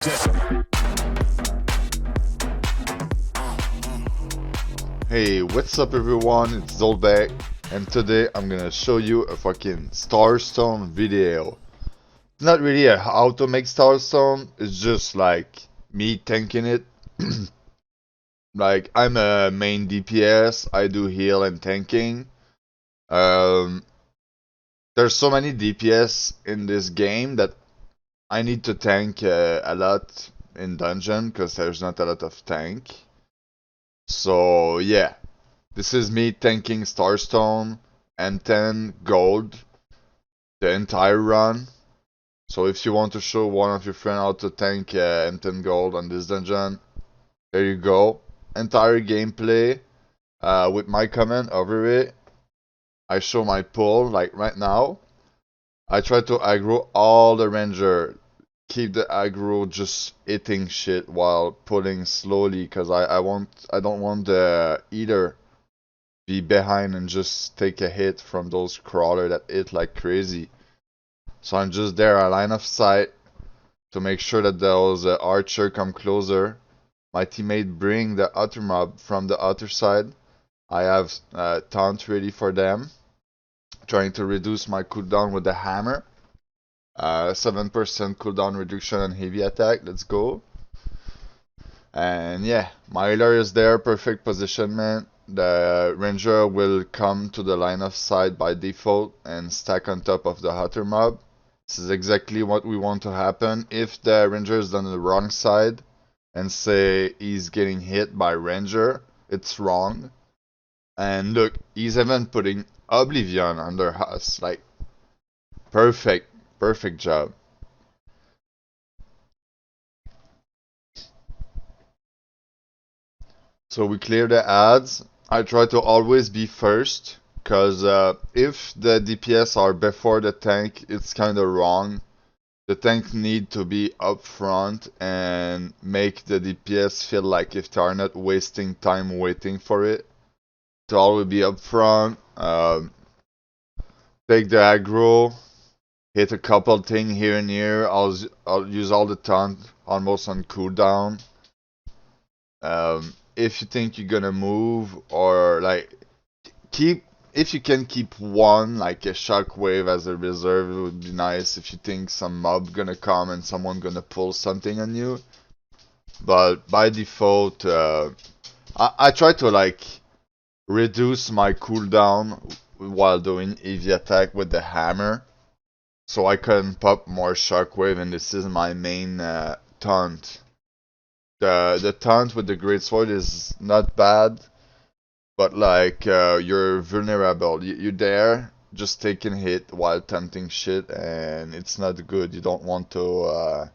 Hey, what's up everyone? It's Dolbec, and today I'm gonna show you a fucking Starstone video. It's not really a how to make Starstone, it's just like me tanking it. Like, I'm a main DPS, I do heal and tanking. Um, there's so many DPS in this game that I need to tank a lot in dungeon because there's not a lot of tank. So yeah, this is me tanking Starstone and 10 gold the entire run. So if you want to show one of your friends how to tank M10 gold on this dungeon, there you go. Entire gameplay with my comment over it. I show my pull like right now. I try to aggro all the ranger. Keep the aggro just hitting shit while pulling slowly because I don't want the either be behind and just take a hit from those crawler that hit like crazy. So I'm just there, a line of sight to make sure that those archer come closer. My teammate bring the other mob from the other side. I have taunt ready for them. Trying to reduce my cooldown with the hammer. 7% cooldown reduction on heavy attack. Let's go. And yeah, my healer is there, perfect positionment. The ranger will come to the line of sight by default and stack on top of the hunter mob. This is exactly what we want to happen. If the ranger is on the wrong side and say he's getting hit by ranger, it's wrong. And look, he's even putting Oblivion under us. Like, perfect, perfect job. So we clear the ads. I try to always be first, because if the DPS are before the tank, it's kind of wrong. The tank need to be up front and make the DPS feel like if they are not wasting time waiting for it. To always be up front, take the aggro, hit a couple thing here and here. I'll use all the taunt almost on cooldown. If you think you're gonna move or like if you can keep one like a shockwave as a reserve, it would be nice. If you think some mob gonna come and someone gonna pull something on you, but by default, I try to like reduce my cooldown while doing heavy attack with the hammer, so I can pop more shockwave, and this is my main taunt. The taunt with the great sword is not bad, but like you're vulnerable. You're there just taking hit while taunting shit, and it's not good. You don't want to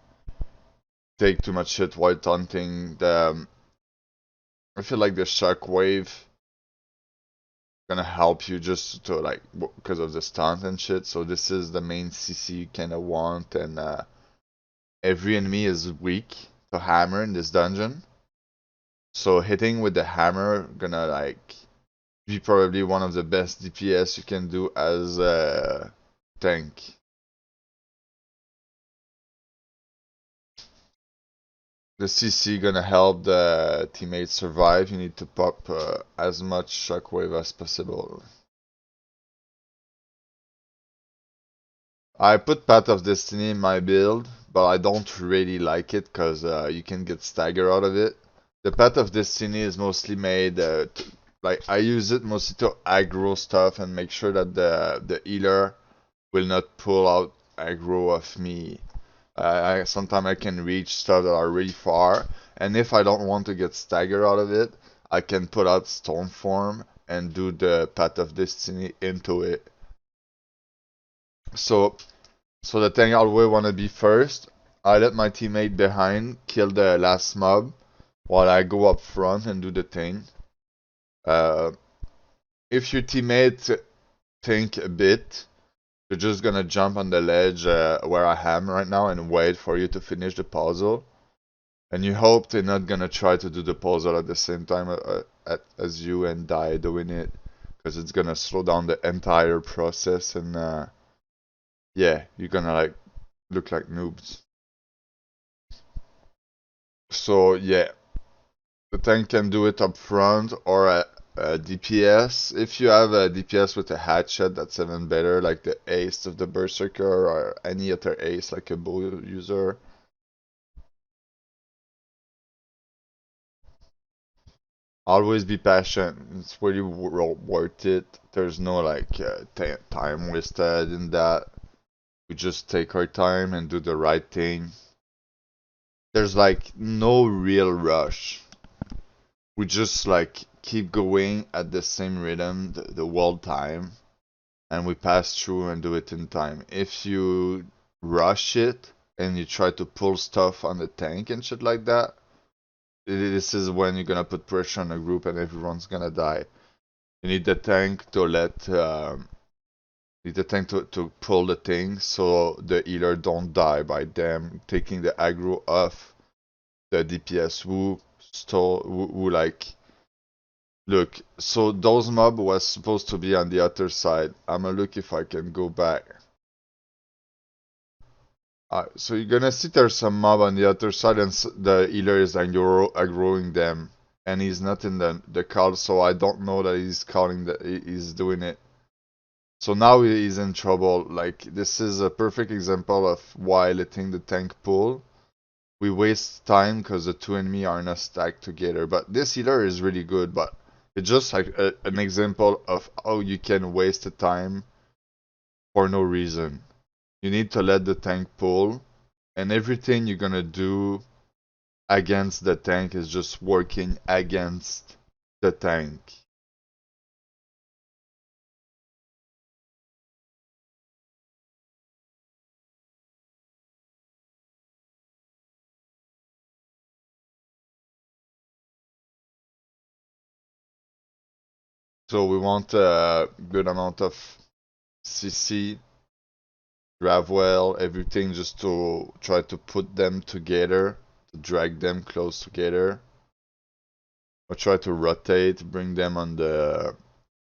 take too much shit while taunting. I feel like the shockwave gonna help you just to like because of the stunt and shit. So this is the main CC you kinda want, and every enemy is weak to hammer in this dungeon. So hitting with the hammer gonna like be probably one of the best DPS you can do as a tank. The CC gonna help the teammates survive. You need to pop as much shockwave as possible. I put Path of Destiny in my build, but I don't really like it because you can get stagger out of it. The Path of Destiny is mostly made like I use it mostly to aggro stuff and make sure that the healer will not pull out aggro of me. Sometimes I can reach stuff that are really far, and if I don't want to get stagger out of it, I can put out Stormform and do the Path of Destiny into it. So the thing I always want to be first. I let my teammate behind kill the last mob while I go up front and do the thing. If your teammate think a bit, you're just gonna jump on the ledge where I am right now and wait for you to finish the puzzle. And you hope they're not gonna try to do the puzzle at the same time as you and die doing it, because it's gonna slow down the entire process, and yeah, you're gonna like look like noobs. So yeah, the tank can do it up front or a DPS. If you have a DPS with a hatchet, that's even better, like the ace of the berserker or any other ace, like a bow user. Always be patient. It's really worth it. There's no like time wasted in that. We just take our time and do the right thing. There's like no real rush. We just like keep going at the same rhythm the whole time, and we pass through and do it in time. If you rush it and you try to pull stuff on the tank and shit like that, this is when you're gonna put pressure on the group and everyone's gonna die. You need the tank to to pull the thing so the healer don't die by them taking the aggro off the DPS who like look, so those mob was supposed to be on the other side. I'ma look if I can go back. So you're gonna see there's some mob on the other side and the healer is aggroing them. And he's not in the call, so I don't know that he's calling that he's doing it. So now he's in trouble. Like, this is a perfect example of why letting the tank pull. We waste time because the two enemy are not stacked together. But this healer is really good, but it's just like an example of how you can waste the time for no reason. You need to let the tank pull, and everything you're gonna do against the tank is just working against the tank. So we want a good amount of CC, Gravwell, everything just to try to put them together, to drag them close together. Or try to rotate, bring them on the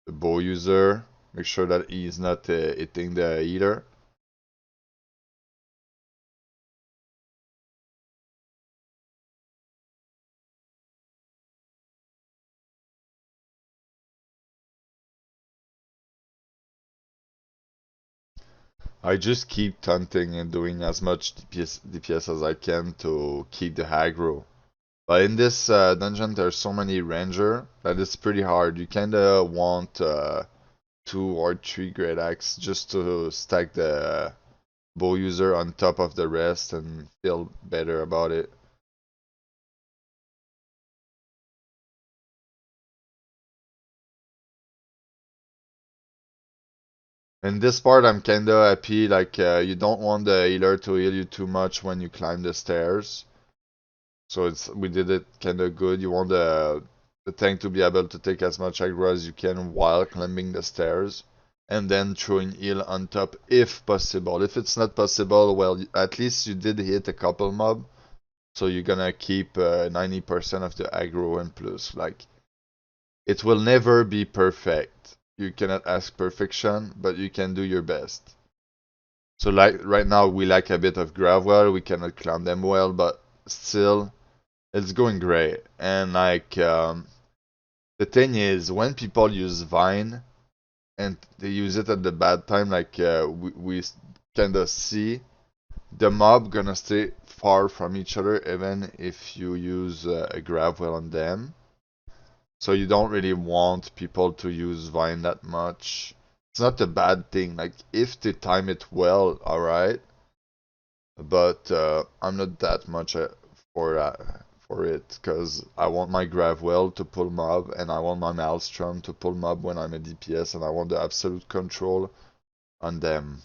bow user, make sure that he's not hitting the healer. I just keep taunting and doing as much DPS as I can to keep the aggro. But in this dungeon, there's so many ranger that it's pretty hard. You kinda want 2 or 3 great axe just to stack the bow user on top of the rest and feel better about it. In this part, I'm kinda happy, like, you don't want the healer to heal you too much when you climb the stairs. So we did it kinda good. You want the tank to be able to take as much aggro as you can while climbing the stairs, and then throwing heal on top if possible. If it's not possible, well, at least you did hit a couple mob, so you're gonna keep 90% of the aggro and plus. Like, it will never be perfect. You cannot ask perfection, but you can do your best. So like right now we lack a bit of Gravwell, we cannot climb them well, but still it's going great. And like the thing is when people use Vine and they use it at the bad time, like we kinda see the mob gonna stay far from each other even if you use a Gravwell on them. So you don't really want people to use Vine that much. It's not a bad thing. Like if they time it well, alright. But I'm not that much for it because I want my Gravwell to pull mob and I want my Maelstrom to pull mob when I'm a DPS and I want the absolute control on them.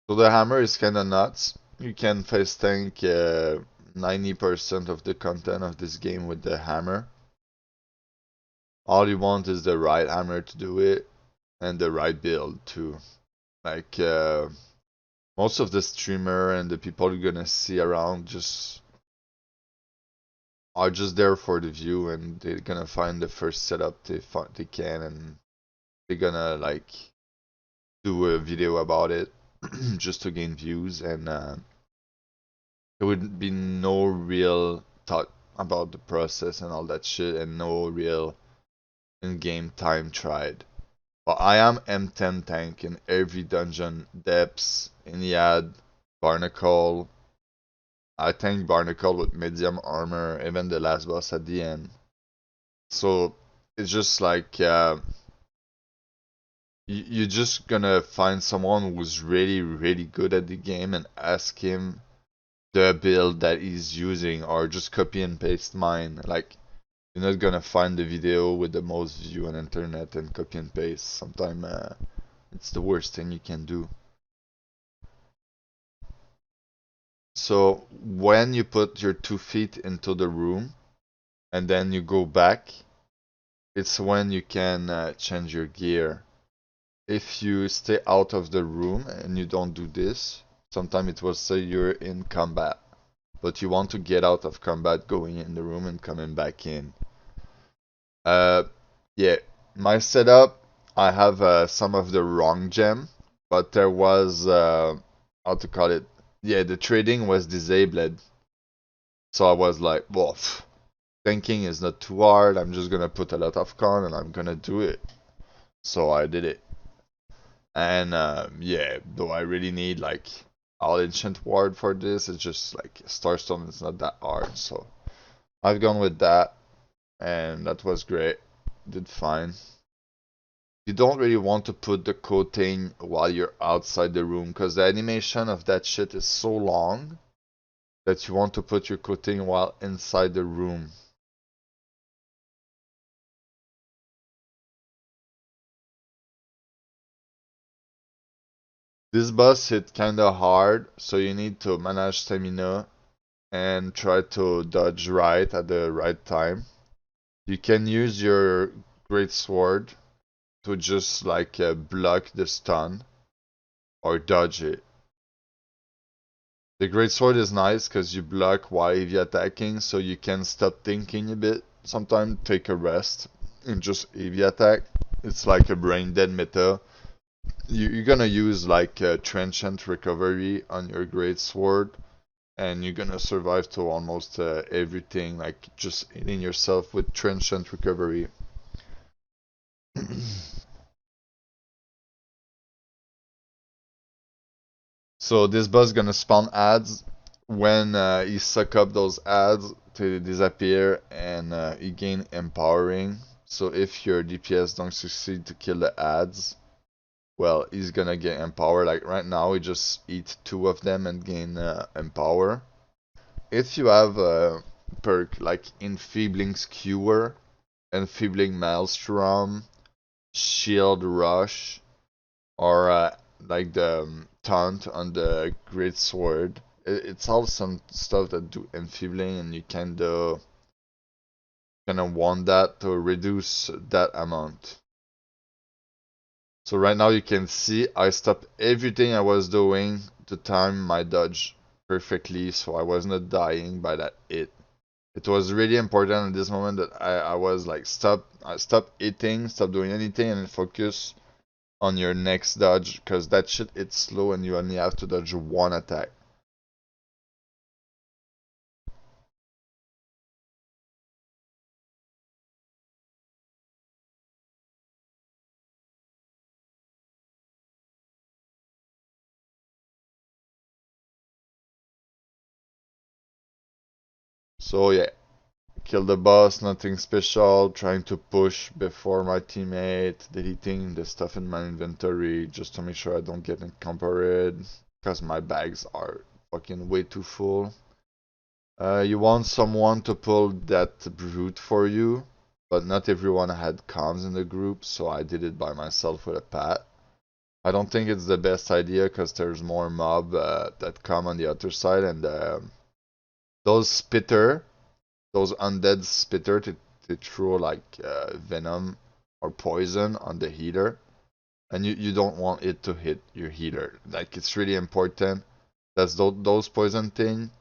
So the hammer is kinda nuts. You can face tank 90% of the content of this game with the hammer. All you want is the right hammer to do it and the right build too. Like most of the streamer and the people you're gonna see around just are just there for the view, and they're gonna find the first setup they can, and they're gonna like do a video about it just to gain views, and there would be no real thought about the process and all that shit, and no real in-game time tried. But I am M10 tank in every dungeon, depths, Iliad, Barnacle. I tank Barnacle with medium armor, even the last boss at the end. So it's just like you're just gonna find someone who's really, really good at the game and ask him the build that he's using, or just copy and paste mine. Like, you're not gonna find the video with the most view on internet and copy and paste. Sometimes it's the worst thing you can do. So when you put your 2 feet into the room and then you go back, it's when you can change your gear. If you stay out of the room and you don't do this, sometimes it will say you're in combat, but you want to get out of combat, going in the room and coming back in. Uh, yeah, my setup, I have some of the wrong gem, but there was, how to call it? Yeah, the trading was disabled. So I was like, well, thinking is not too hard. I'm just gonna put a lot of con and I'm gonna do it. So I did it. And yeah, though I really need like all ancient ward for this, it's just like Starstone is not that hard. So I've gone with that, and that was great. Did fine. You don't really want to put the coating while you're outside the room, because the animation of that shit is so long that you want to put your coating while inside the room. This boss hit kinda hard, so you need to manage stamina and try to dodge right at the right time. You can use your great sword to just like block the stun or dodge it. The great sword is nice because you block while heavy attacking, so you can stop thinking a bit. Sometimes take a rest and just heavy attack. It's like a brain dead meta. You're gonna use like transient recovery on your great sword, and you're gonna survive to almost everything, like just hitting yourself with transient recovery. So this boss gonna spawn ads. When you suck up those ads, they disappear, and you gain empowering. So if your DPS don't succeed to kill the ads, well, he's gonna get empower. Like right now, we just eat 2 of them and gain empower. If you have a perk like Enfeebling Skewer, Enfeebling Maelstrom, Shield Rush, or like the taunt on the Great Sword, it's all some stuff that do enfeebling, and you kinda want that to reduce that amount. So right now you can see I stopped everything I was doing to time my dodge perfectly, so I was not dying by that hit. It was really important at this moment that I was like stop eating, stop doing anything, and focus on your next dodge, because that shit it's slow and you only have to dodge 1 attack. So yeah, kill the boss, nothing special, trying to push before my teammate, deleting the stuff in my inventory just to make sure I don't get encumbered, because my bags are fucking way too full. You want someone to pull that brute for you, but not everyone had comms in the group, so I did it by myself with a pat. I don't think it's the best idea because there's more mob that come on the other side, and those spitter, those undead spitter, to throw like venom or poison on the healer, and you don't want it to hit your healer. Like it's really important. That's those poison thing,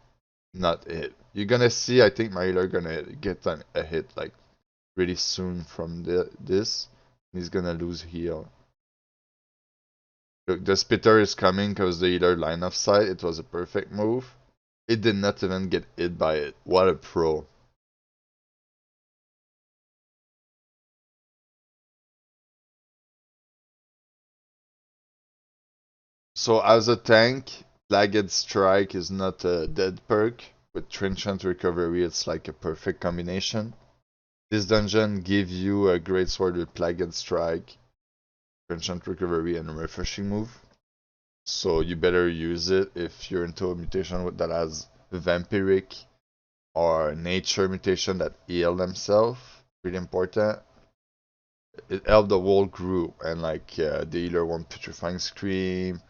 not hit. You're gonna see. I think my healer gonna get a hit like really soon from this. He's gonna lose heal. Look, the spitter is coming because the healer line of sight. It was a perfect move. It did not even get hit by it. What a pro. So as a tank, Plagued Strike is not a dead perk. With Trenchant Recovery, it's like a perfect combination. This dungeon gives you a great sword with Plagued Strike, Trenchant Recovery, and a refreshing move. So you better use it if you're into a mutation that has Vampiric or Nature mutation that heal themselves. Really important. It helped the whole group, and like the healer want Petrifying Scream.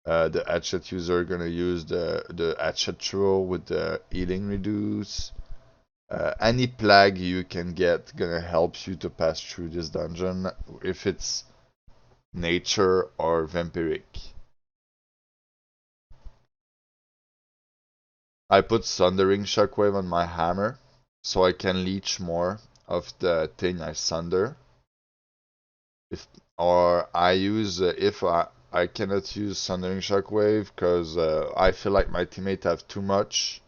The hatchet user gonna use the hatchet throw with the healing reduce. Any plague you can get gonna help you to pass through this dungeon if it's nature or vampiric. I put Sundering Shockwave on my hammer so I can leech more of the thing I sunder. If or I use if I cannot use Sundering Shockwave because I feel like my teammate have too much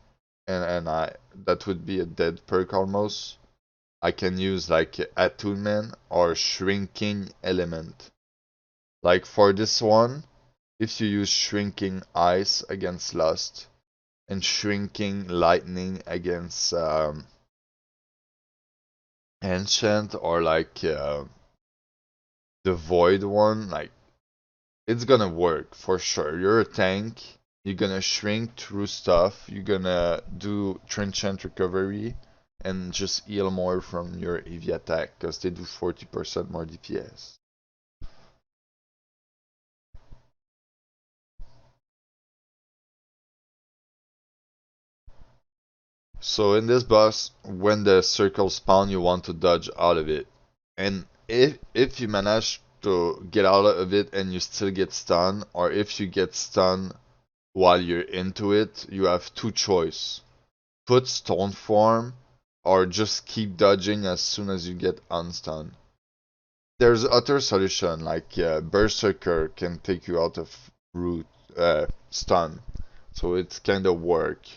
and I that would be a dead perk almost. I can use like attunement or shrinking element. Like for this one, if you use shrinking ice against lust and shrinking lightning against enchant or like the void one, like it's gonna work for sure. You're a tank. You're gonna shrink through stuff. You're gonna do trenchant recovery and just heal more from your EV attack because they do 40% more DPS. So in this boss, when the circle spawn, you want to dodge out of it. And if you manage to get out of it and you still get stunned, or if you get stunned while you're into it, you have two choice. Put stone form or just keep dodging as soon as you get unstunned. There's other solution like Berserker can take you out of root stun, so it's kind of work.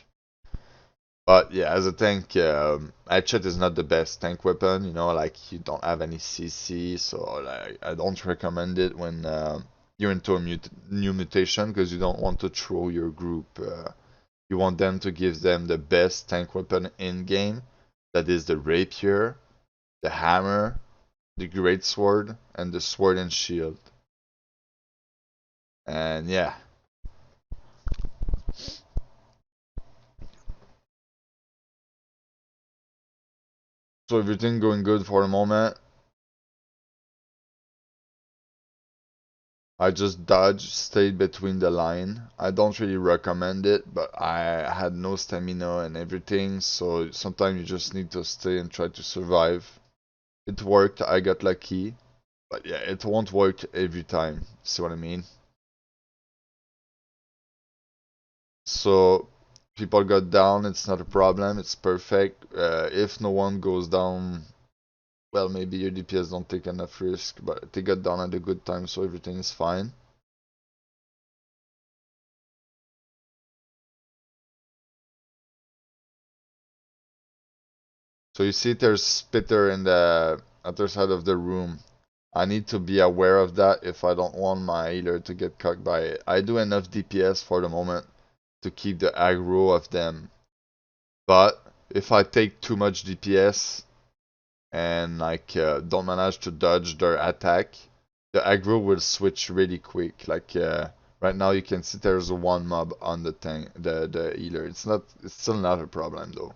But yeah, as a tank, Hatchet is not the best tank weapon. You know, like you don't have any CC, so like I don't recommend it when you're into a new mutation because you don't want to throw your group. You want them to give them the best tank weapon in game. That is the rapier, the hammer, the great sword, and the sword and shield. And yeah, so everything going good for the moment. I just dodged, stayed between the line. I don't really recommend it, but I had no stamina and everything, so sometimes you just need to stay and try to survive. It worked, I got lucky, but yeah, it won't work every time. See what I mean? So people got down, it's not a problem, it's perfect. If no one goes down, well, maybe your DPS don't take enough risk, but they got down at a good time, so everything is fine. So you see there's spitter in the other side of the room. I need to be aware of that if I don't want my healer to get caught by it. I do enough DPS for the moment to keep the aggro of them. But if I take too much DPS and like don't manage to dodge their attack, the aggro will switch really quick. Like right now you can see there's one mob on the tank, the healer. It's still not a problem though.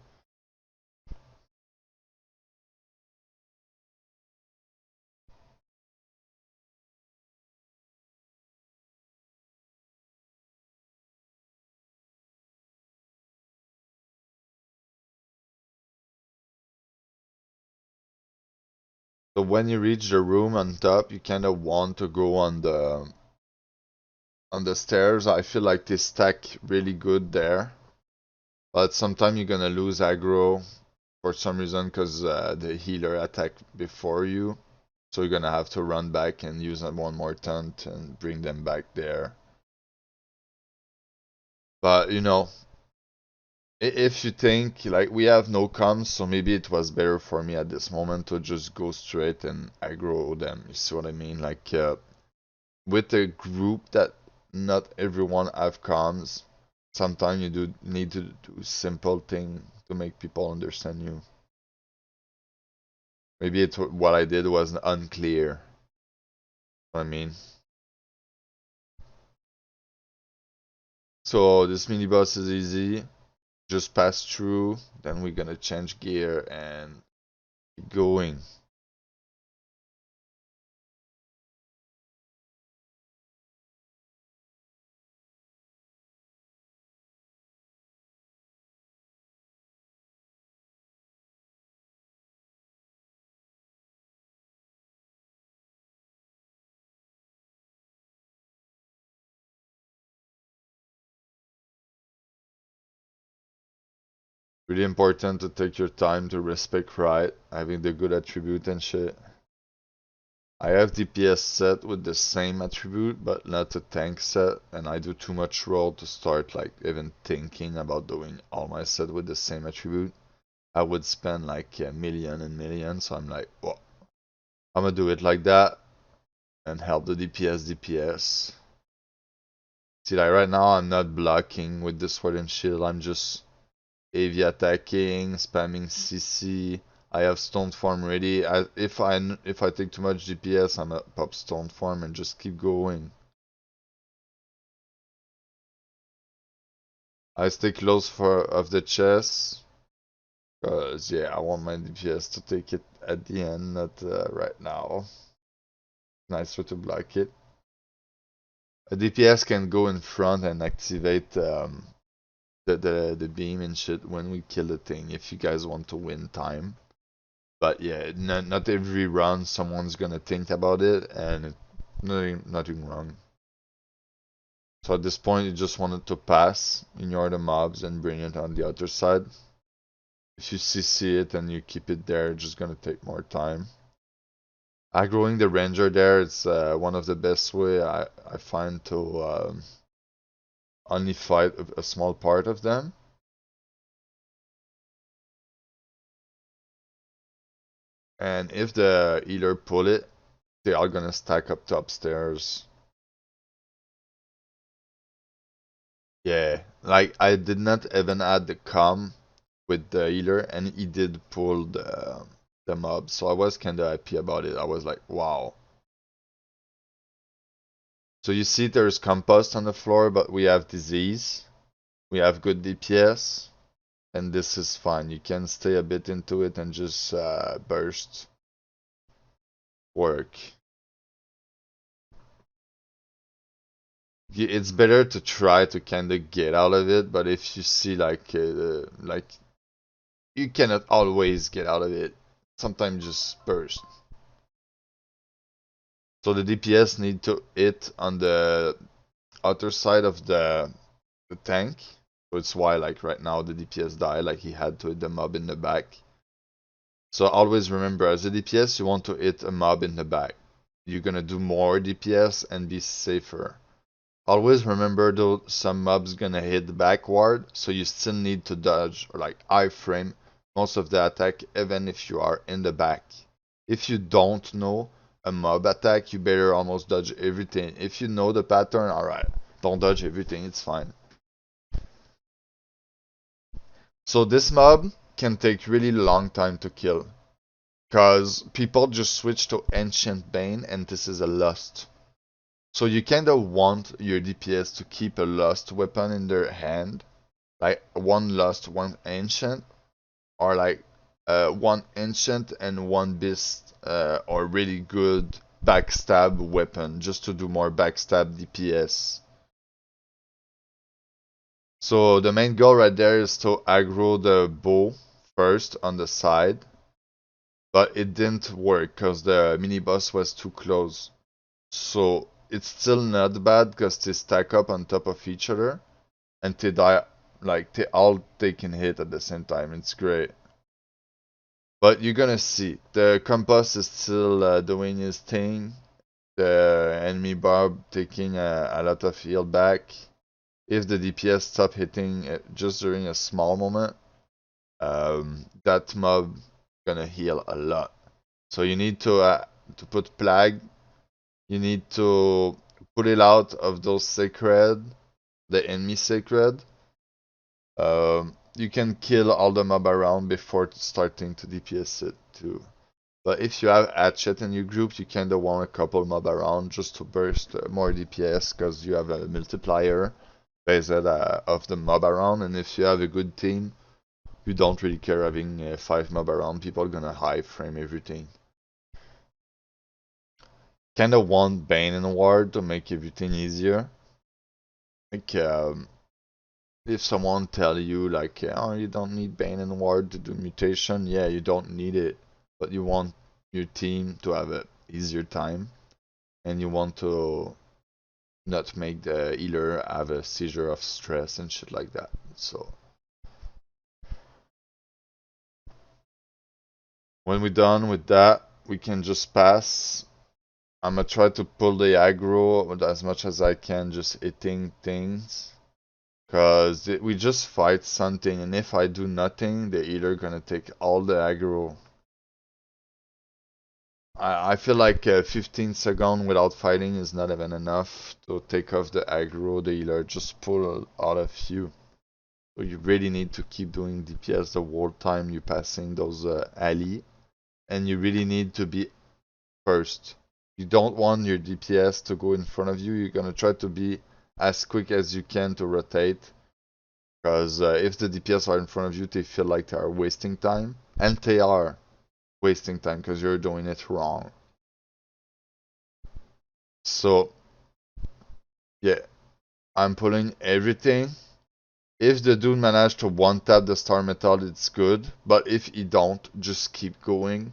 So when you reach the room on top, you kind of want to go on the stairs. I feel like they stack really good there, but sometimes you're gonna lose aggro for some reason because the healer attacked before you. So you're gonna have to run back and use one more taunt and bring them back there. But you know, if you think like we have no comms, so maybe it was better for me at this moment to just go straight and aggro them. You see what I mean? Like with a group that not everyone have comms, sometimes you do need to do simple thing to make people understand you. Maybe what I did was unclear. I mean, so this mini boss is easy. Just pass through. Then we're gonna change gear and keep going. Really important to take your time to respect right, having the good attribute and shit. I have DPS set with the same attribute, but not a tank set, and I do too much roll to start like even thinking about doing all my set with the same attribute. I would spend like a million and millions, so I'm like, well, I'm gonna do it like that and help the DPS. See, like right now I'm not blocking with the sword and shield, I'm just AV attacking, spamming CC. I have stone form ready. If I take too much DPS, I'm gonna pop stone form and just keep going. I stay close for of the chest, cause yeah, I want my DPS to take it at the end, not right now. Nicer to block it. A DPS can go in front and activate the beam and shit when we kill the thing. If you guys want to win time. But yeah, not every round someone's gonna think about it, and nothing wrong. So at this point, you just wanted to pass, ignore the mobs, and bring it on the other side. If you CC it and you keep it there, it's just gonna take more time. Aggroing the ranger there, it's one of the best way I find to only fight a small part of them. And if the healer pull it, they are gonna stack up to upstairs. Yeah, like I did not even add the com with the healer, and he did pull the mob, so I was kinda happy about it. I was like, wow. So you see there's compost on the floor, but we have disease. We have good DPS, and this is fine. You can stay a bit into it and just burst work. It's better to try to kinda get out of it, but if you see like you cannot always get out of it. Sometimes just burst. So the DPS need to hit on the other side of the tank. So it's why like right now the DPS die, like he had to hit the mob in the back. So always remember, as a DPS you want to hit a mob in the back. You're gonna do more DPS and be safer. Always remember though, some mobs gonna hit backward, so you still need to dodge or like iframe most of the attack even if you are in the back. If you don't know a mob attack, you better almost dodge everything. If you know the pattern, alright, don't dodge everything, it's fine. So this mob can take really long time to kill, cause people just switch to Ancient Bane and this is a lust. So you kinda want your DPS to keep a lust weapon in their hand, like one lust, one ancient, or like one ancient and one beast, or really good backstab weapon, just to do more backstab DPS. So the main goal right there is to aggro the bow first on the side, but it didn't work because the mini boss was too close. So it's still not bad because they stack up on top of each other and they die like they all taking hit at the same time. It's great. But you're gonna see the compass is still doing his thing. The enemy Bob taking a lot of heal back. If the DPS stop hitting just during a small moment, that mob gonna heal a lot. So you need to put plague. You need to put it out of those sacred, the enemy sacred. You can kill all the mob around before starting to DPS it too. But if you have hatchet in your group, you kinda want a couple mob around just to burst more DPS because you have a multiplier based of the mob around. And if you have a good team, you don't really care having 5 mob around. People are gonna high frame everything. Kinda want Bane and Ward to make everything easier. Like, if someone tell you like, oh, you don't need Bane and Ward to do mutation, yeah, you don't need it, but you want your team to have a easier time, and you want to not make the healer have a seizure of stress and shit like that. So when we're done with that, we can just pass. I'm gonna try to pull the aggro as much as I can, just hitting things. Cause we just fight something, and if I do nothing, the healer gonna take all the aggro. I feel like 15 seconds without fighting is not even enough to take off the aggro. The healer just pull out of you. So you really need to keep doing DPS the whole time you're passing those alley, and you really need to be first. You don't want your DPS to go in front of you. You're gonna try to be as quick as you can to rotate. Because if the DPS are in front of you, they feel like they are wasting time. And they are wasting time because you're doing it wrong. So, yeah, I'm pulling everything. If the dude managed to one-tap the star metal, it's good. But if he don't, just keep going.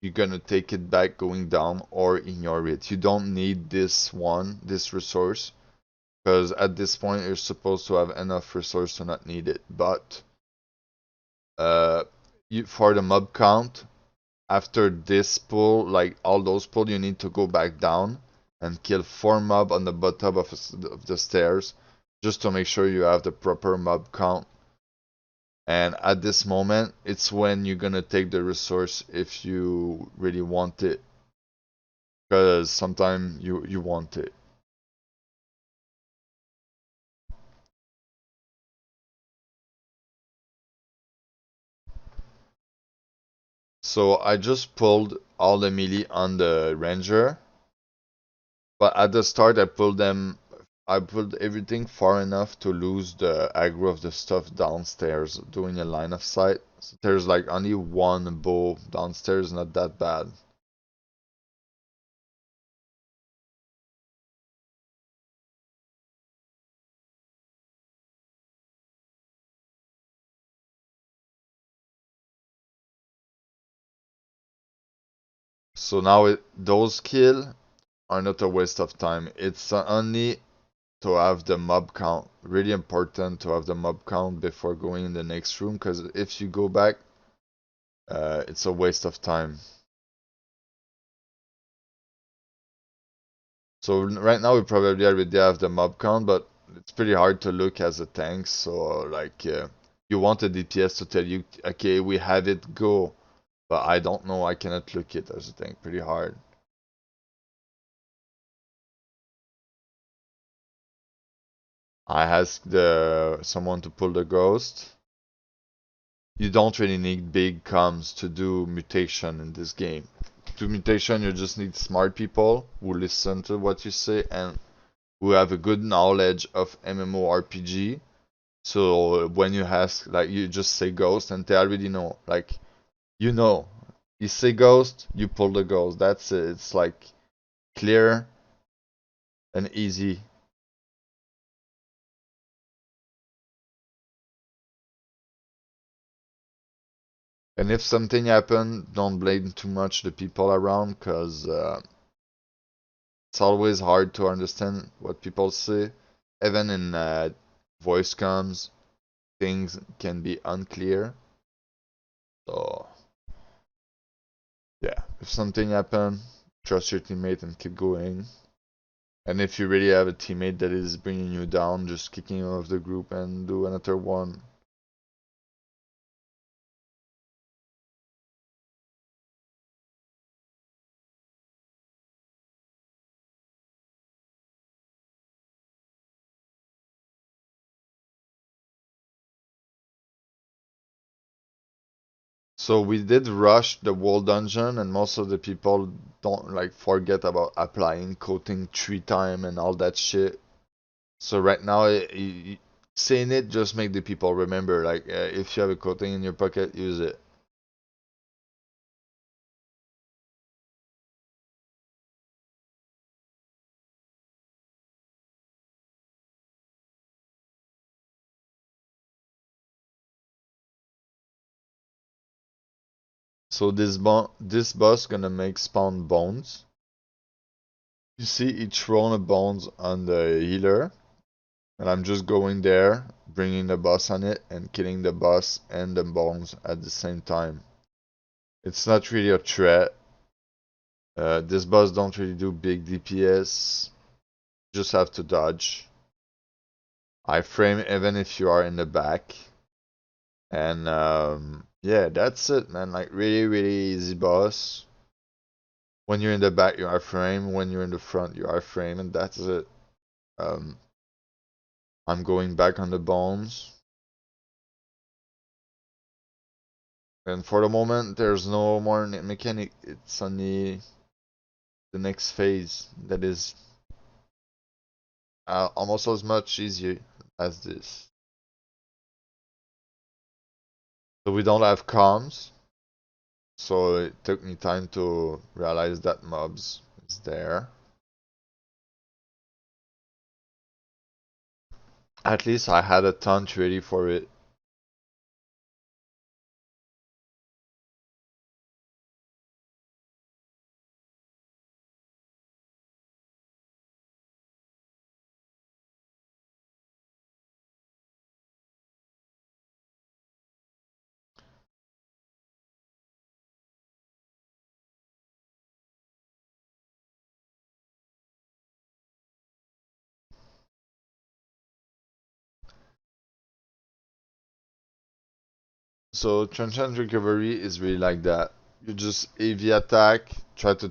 You're gonna take it back going down or ignore it. You don't need this resource. Because at this point, you're supposed to have enough resource to not need it. But uh, for the mob count, after this pull, like all those pull, you need to go back down and kill 4 mob on the bottom of the stairs just to make sure you have the proper mob count. And at this moment, it's when you're gonna take the resource if you really want it. Because sometimes you want it. So I just pulled all the melee on the ranger. But at the start, I pulled everything far enough to lose the aggro of the stuff downstairs, doing a line of sight. So there's like only one bow downstairs, not that bad. So now those kills are not a waste of time. It's only to have the mob count. Really important to have the mob count before going in the next room, because if you go back, it's a waste of time. So right now we probably already have the mob count, but it's pretty hard to look as a tank. So like you want the DPS to tell you, okay, we have it, go. But I don't know, I cannot look it as a tank. Pretty hard. I asked someone to pull the ghost. You don't really need big comms to do mutation in this game. To mutation, you just need smart people who listen to what you say and who have a good knowledge of MMORPG. So when you ask, like, you just say ghost and they already know. Like, you know, you say ghost, you pull the ghost. That's it. It's like clear and easy. And if something happen, don't blame too much the people around, cause it's always hard to understand what people say. Even in voice comms, things can be unclear. So yeah, if something happen, trust your teammate and keep going. And if you really have a teammate that is bringing you down, just kicking him off the group and do another one. So we did rush the wall dungeon, and most of the people don't like forget about applying coating 3 times and all that shit. So right now, saying it just make the people remember. Like if you have a coating in your pocket, use it. So this boss gonna make spawn bones. You see each round of bones on the healer, and I'm just going there, bringing the boss on it, and killing the boss and the bones at the same time. It's not really a threat. This boss don't really do big DPS. Just have to dodge. I frame even if you are in the back. And yeah, that's it, man. Like really easy boss. When you're in the back, you are frame. When you're in the front, you are frame, and that's it. Um, I'm going back on the bones. And for the moment, there's no more mechanic. It's only the next phase that is almost as much easier as this. So we don't have comms. So it took me time to realize that mobs is there. At least I had a taunt ready for it. So transient recovery is really like that. You just AV attack, try to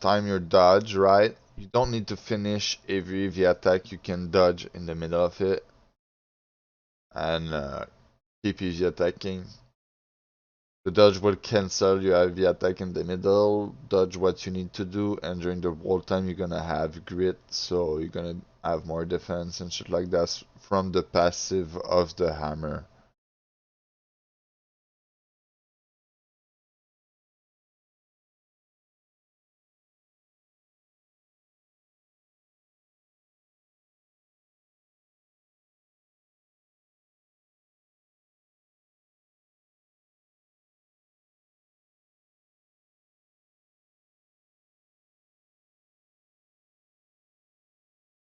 time your dodge, right? You don't need to finish every AV attack, you can dodge in the middle of it and keep AV attacking. The dodge will cancel your AV attack in the middle, dodge what you need to do, and during the whole time you're gonna have grit, so you're gonna have more defense and shit like that from the passive of the hammer.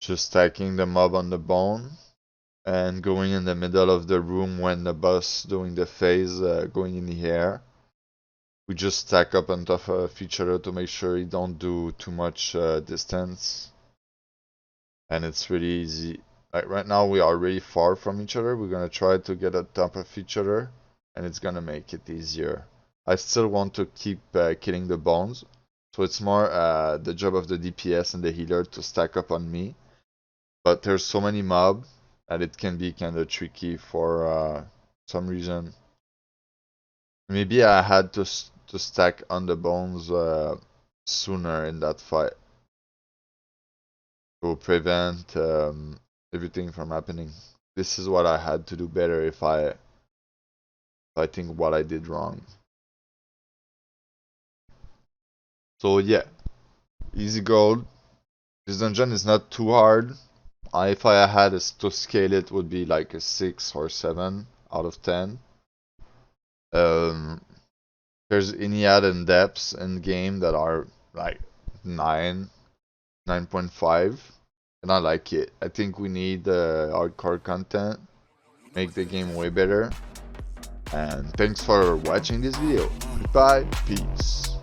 Just stacking the mob on the bone and going in the middle of the room when the boss doing the phase going in the air. We just stack up on top of each other to make sure you don't do too much distance. And it's really easy. Like right now we are really far from each other. We're gonna try to get on top of each other and it's gonna make it easier. I still want to keep killing the bones. So it's more the job of the DPS and the healer to stack up on me. But there's so many mobs that it can be kind of tricky for some reason. Maybe I had to stack on the bones sooner in that fight to prevent everything from happening. This is what I had to do better if I think what I did wrong. So yeah, easy gold. This dungeon is not too hard. If I had to scale it, would be like a 6 or 7 out of 10. Um, there's any added depths in the game that are like 9.5, and I like it. I think we need hardcore content, make the game way better. And thanks for watching this video. Goodbye, peace.